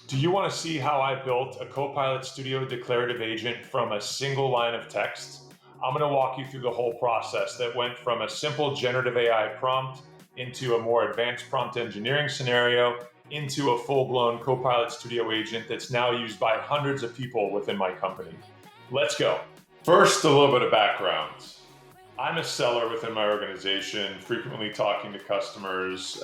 Do you want to see how I built a Copilot Studio declarative agent from a single line of text? I'm going to walk you through the whole process that went from a simple generative AI prompt into a more advanced prompt engineering scenario into a full-blown Copilot Studio agent that's now used by hundreds of people within my company. Let's go. First, a little bit of background. I'm a seller within my organization, frequently talking to customers,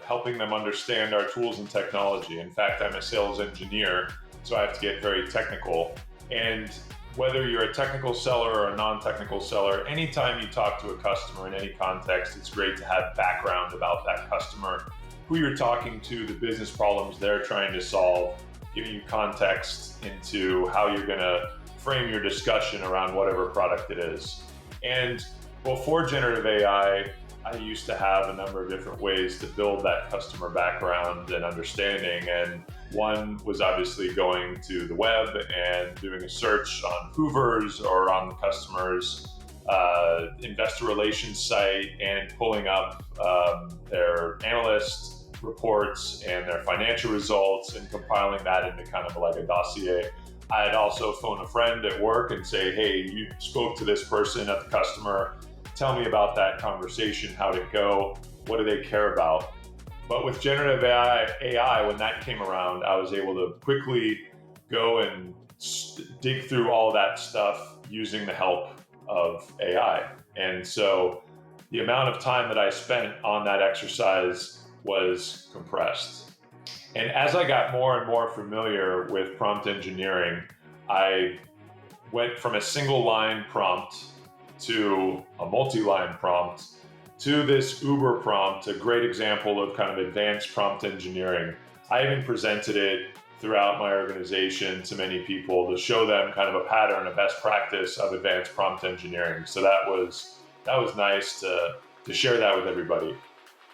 helping them understand our tools and technology. In fact, I'm a sales engineer, so I have to get very technical. And whether you're a technical seller or a non-technical seller, anytime you talk to a customer in any context, it's great to have background about that customer, who you're talking to, the business problems they're trying to solve, giving you context into how you're going to frame your discussion around whatever product it is. And before generative AI, I used to have a number of different ways to build that customer background and understanding. And one was obviously going to the web and doing a search on Hoover's or on the customer's investor relations site and pulling up their analyst reports and their financial results and compiling that into kind of like a dossier. I'd also phone a friend at work and say, hey, you spoke to this person at the customer. Tell me about that conversation. How'd it go? What do they care about? But with generative AI, when that came around, I was able to quickly go and dig through all that stuff using the help of AI. And so the amount of time that I spent on that exercise was compressed. And as I got more and more familiar with prompt engineering, I went from a single line prompt to a multi-line prompt to this Uber prompt, a great example of kind of advanced prompt engineering. I even presented it throughout my organization to many people to show them kind of a pattern, a best practice of advanced prompt engineering. So that was nice to share that with everybody.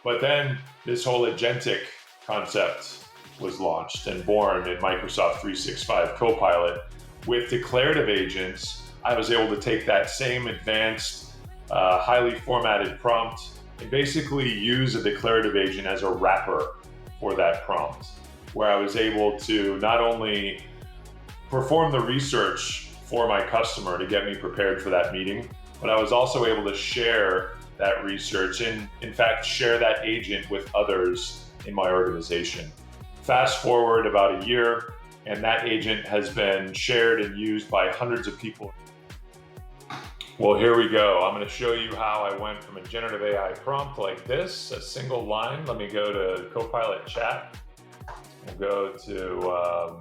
But then this whole agentic concept was launched and born in Microsoft 365 Copilot. With declarative agents, I was able to take that same advanced, highly formatted prompt and basically use a declarative agent as a wrapper for that prompt, where I was able to not only perform the research for my customer to get me prepared for that meeting, but I was also able to share that research and, in fact, share that agent with others in my organization. Fast forward about a year, and that agent has been shared and used by hundreds of people. Well, here we go. I'm going to show you how I went from a generative AI prompt like this, a single line. Let me go to Copilot chat. We'll go to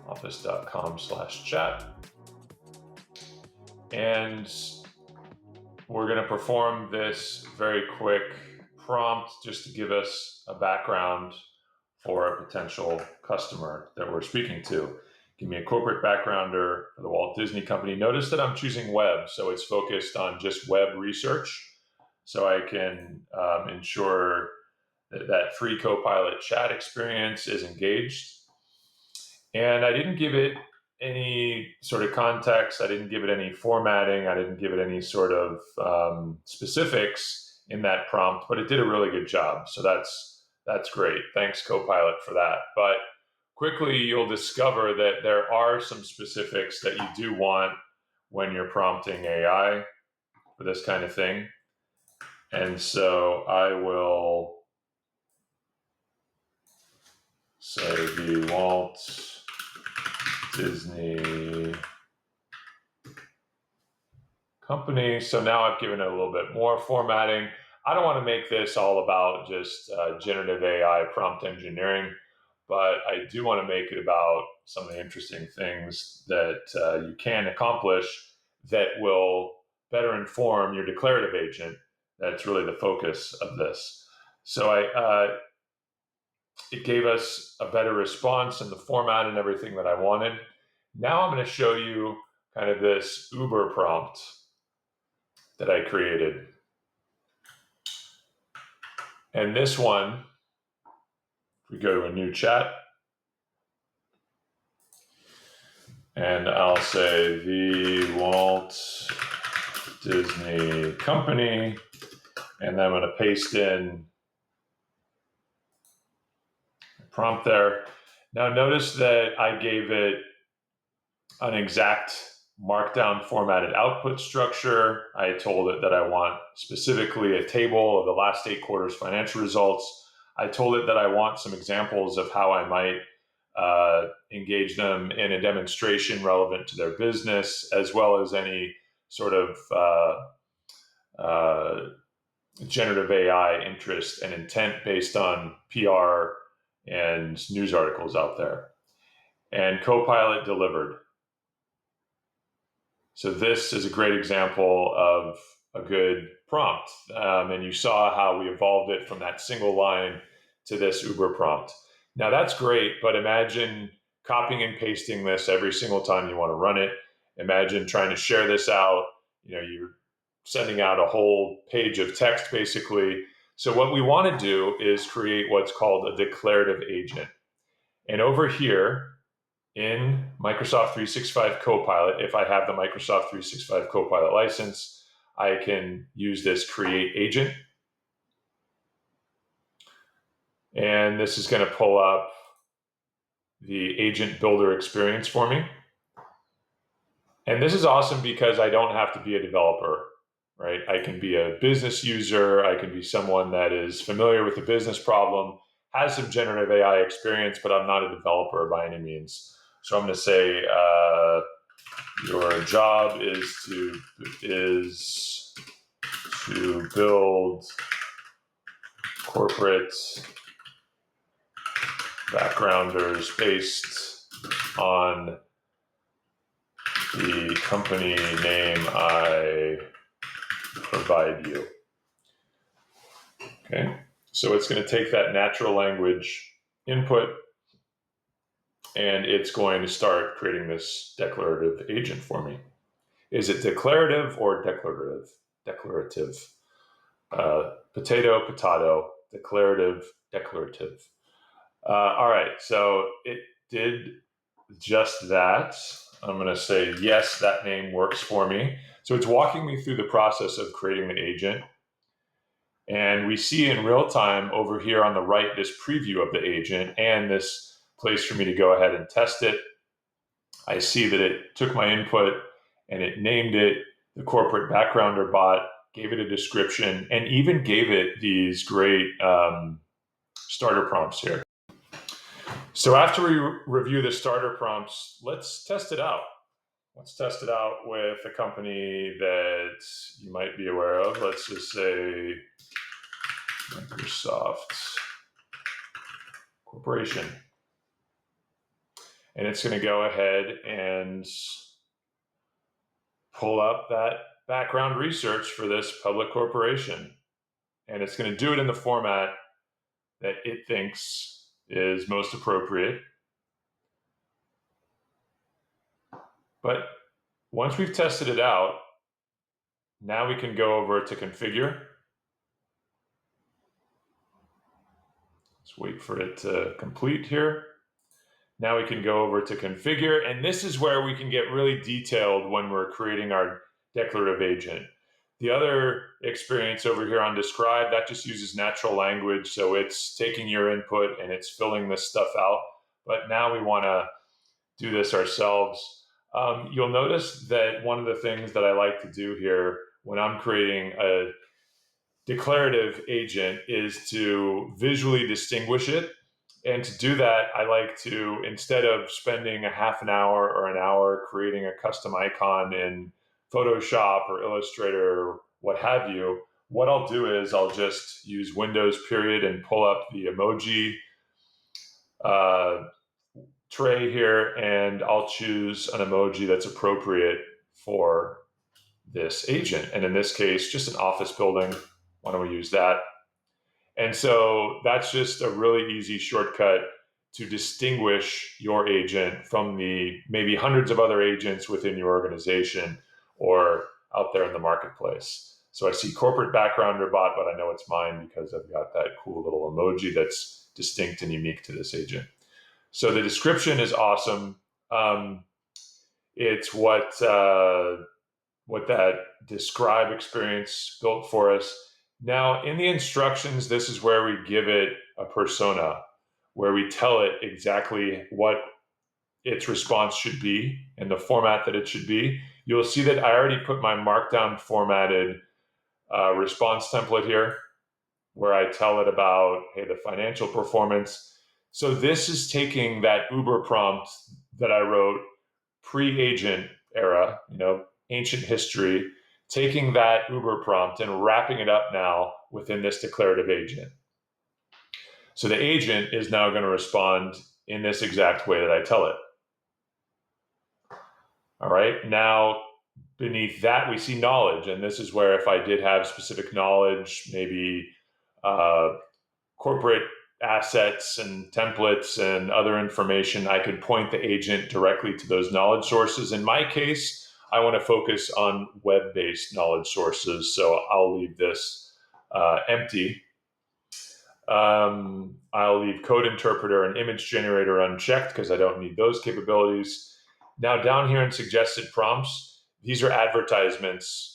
office.com/chat. And we're going to perform this very quick prompt just to give us a background for a potential customer that we're speaking to. Give me a corporate backgrounder for the Walt Disney Company. Notice that I'm choosing web, so it's focused on just web research, so I can ensure that free Copilot chat experience is engaged. And I didn't give it any sort of context. I didn't give it any formatting. I didn't give it any sort of specifics in that prompt, but it did a really good job. So that's great. Thanks, Copilot, for that. But quickly, you'll discover that there are some specifics that you do want when you're prompting AI for this kind of thing. And so I will say the Walt Disney Company. So now I've given it a little bit more formatting. I don't want to make this all about just generative AI prompt engineering, but I do want to make it about some of the interesting things that you can accomplish that will better inform your declarative agent. That's really the focus of this. So it gave us a better response in the format and everything that I wanted. Now I'm going to show you kind of this Uber prompt that I created. And this one, if we go to a new chat, and I'll say the Walt Disney Company, and then I'm going to paste in prompt there. Now notice that I gave it an exact markdown formatted output structure. I told it that I want specifically a table of the last 8 quarters financial results. I told it that I want some examples of how I might engage them in a demonstration relevant to their business, as well as any sort of generative AI interest and intent based on PR and news articles out there. And Copilot delivered. So this is a great example of a good prompt. And you saw how we evolved it from that single line to this Uber prompt. Now that's great, but imagine copying and pasting this every single time you want to run it. Imagine trying to share this out. You're sending out a whole page of text basically. So what we want to do is create what's called a declarative agent. And over here, in Microsoft 365 Copilot, if I have the Microsoft 365 Copilot license, I can use this create agent. And this is going to pull up the agent builder experience for me. And this is awesome because I don't have to be a developer, right? I can be a business user. I can be someone that is familiar with the business problem, has some generative AI experience, but I'm not a developer by any means. So I'm going to say, your job is to build corporate backgrounders based on the company name I provide you. Okay, so it's going to take that natural language input and it's going to start creating this declarative agent for me. Is it declarative or declarative? Declarative. Potato, potato, declarative, declarative. All right, so it did just that. I'm going to say, yes, that name works for me. So it's walking me through the process of creating the agent. And we see in real time over here on the right this preview of the agent and this place for me to go ahead and test it. I see that it took my input and it named it the corporate backgrounder bot, gave it a description, and even gave it these great starter prompts here. So after we review the starter prompts, let's test it out. Let's test it out with a company that you might be aware of. Let's just say Microsoft Corporation. And it's going to go ahead and pull up that background research for this public corporation. And it's going to do it in the format that it thinks is most appropriate. But once we've tested it out, now we can go over to configure. Let's wait for it to complete here. Now we can go over to configure, and this is where we can get really detailed when we're creating our declarative agent. The other experience over here on describe, that just uses natural language, so it's taking your input and it's filling this stuff out. But now we want to do this ourselves. You'll notice that one of the things that I like to do here when I'm creating a declarative agent is to visually distinguish it. And to do that, I like to, instead of spending a half an hour or an hour creating a custom icon in Photoshop or Illustrator or what have you, what I'll do is I'll just use Windows period and pull up the emoji tray here, and I'll choose an emoji that's appropriate for this agent. And in this case, just an office building. Why don't we use that? And so that's just a really easy shortcut to distinguish your agent from the maybe hundreds of other agents within your organization or out there in the marketplace. So I see corporate backgrounder bot, but I know it's mine because I've got that cool little emoji that's distinct and unique to this agent. So the description is awesome. It's what that describe experience built for us. Now, in the instructions, this is where we give it a persona. where we tell it exactly what its response should be and the format that it should be, you'll see that I already put my markdown formatted response template here, where I tell it about, hey, the financial performance. So this is taking that Uber prompt that I wrote pre-agent era, ancient history, taking that Uber prompt and wrapping it up now within this declarative agent. So the agent is now going to respond in this exact way that I tell it. All right, now beneath that we see knowledge, and this is where if I did have specific knowledge, maybe corporate assets and templates and other information, I could point the agent directly to those knowledge sources. In my case, I want to focus on web-based knowledge sources, so I'll leave this empty. I'll leave code interpreter and image generator unchecked because I don't need those capabilities. Now down here in suggested prompts, these are advertisements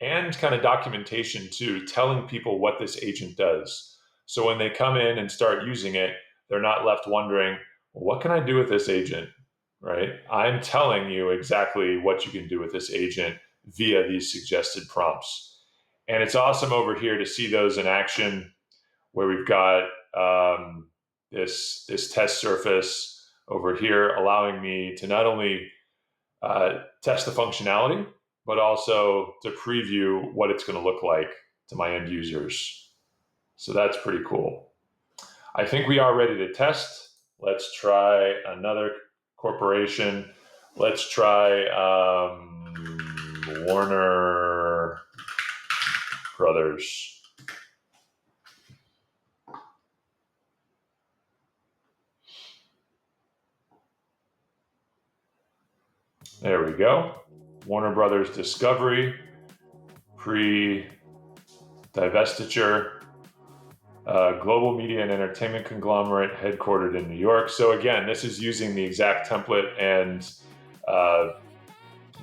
and kind of documentation too, telling people what this agent does. So when they come in and start using it, they're not left wondering, well, what can I do with this agent, right? I'm telling you exactly what you can do with this agent via these suggested prompts. And it's awesome over here to see those in action, where we've got this test surface over here, allowing me to not only test the functionality, but also to preview what it's going to look like to my end users. So that's pretty cool. I think we are ready to test. Let's try another corporation. Let's try Warner Brothers. There we go. Warner Brothers Discovery, pre-divestiture, global media and entertainment conglomerate headquartered in New York. So again, this is using the exact template and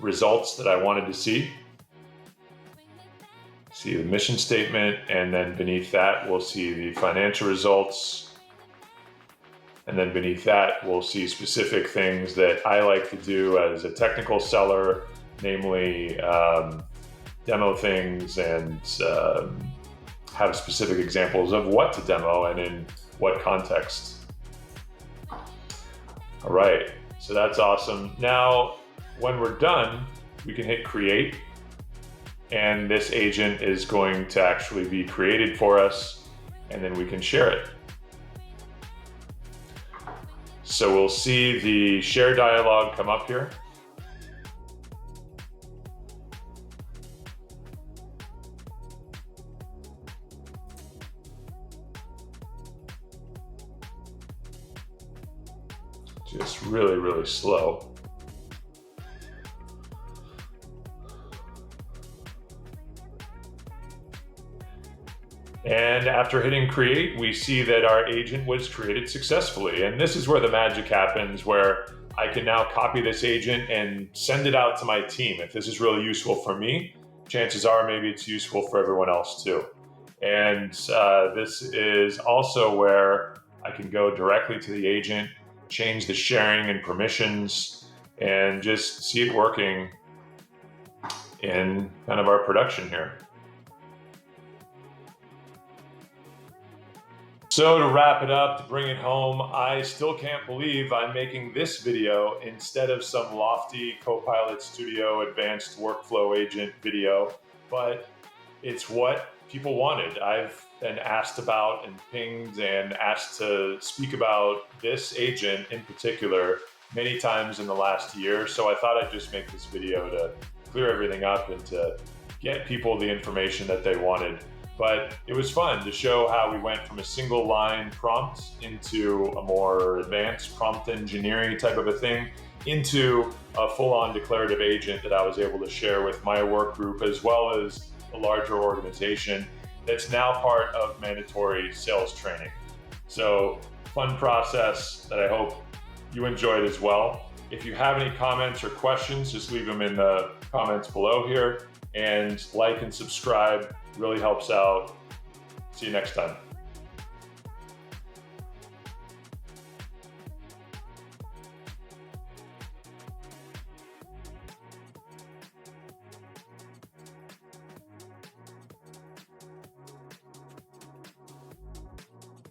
results that I wanted to see. See the mission statement, and then beneath that, we'll see the financial results. And then beneath that, we'll see specific things that I like to do as a technical seller, namely demo things and have specific examples of what to demo and in what context. All right, so that's awesome. Now, when we're done, we can hit create, and this agent is going to actually be created for us, and then we can share it. So we'll see the share dialog come up here. Just really, really slow. And after hitting create, we see that our agent was created successfully. And this is where the magic happens, where I can now copy this agent and send it out to my team. If this is really useful for me, chances are maybe it's useful for everyone else too. And this is also where I can go directly to the agent, change the sharing and permissions, and just see it working in kind of our production here. So to wrap it up, to bring it home, I still can't believe I'm making this video instead of some lofty Copilot Studio Advanced Workflow Agent video, but it's what people wanted. I've been asked about and pinged and asked to speak about this agent in particular many times in the last year, so I thought I'd just make this video to clear everything up and to get people the information that they wanted. But it was fun to show how we went from a single line prompt into a more advanced prompt engineering type of a thing into a full-on declarative agent that I was able to share with my work group as well as a larger organization that's now part of mandatory sales training. So fun process that I hope you enjoyed as well. If you have any comments or questions, just leave them in the comments below here, and like and subscribe really helps out. See you next time.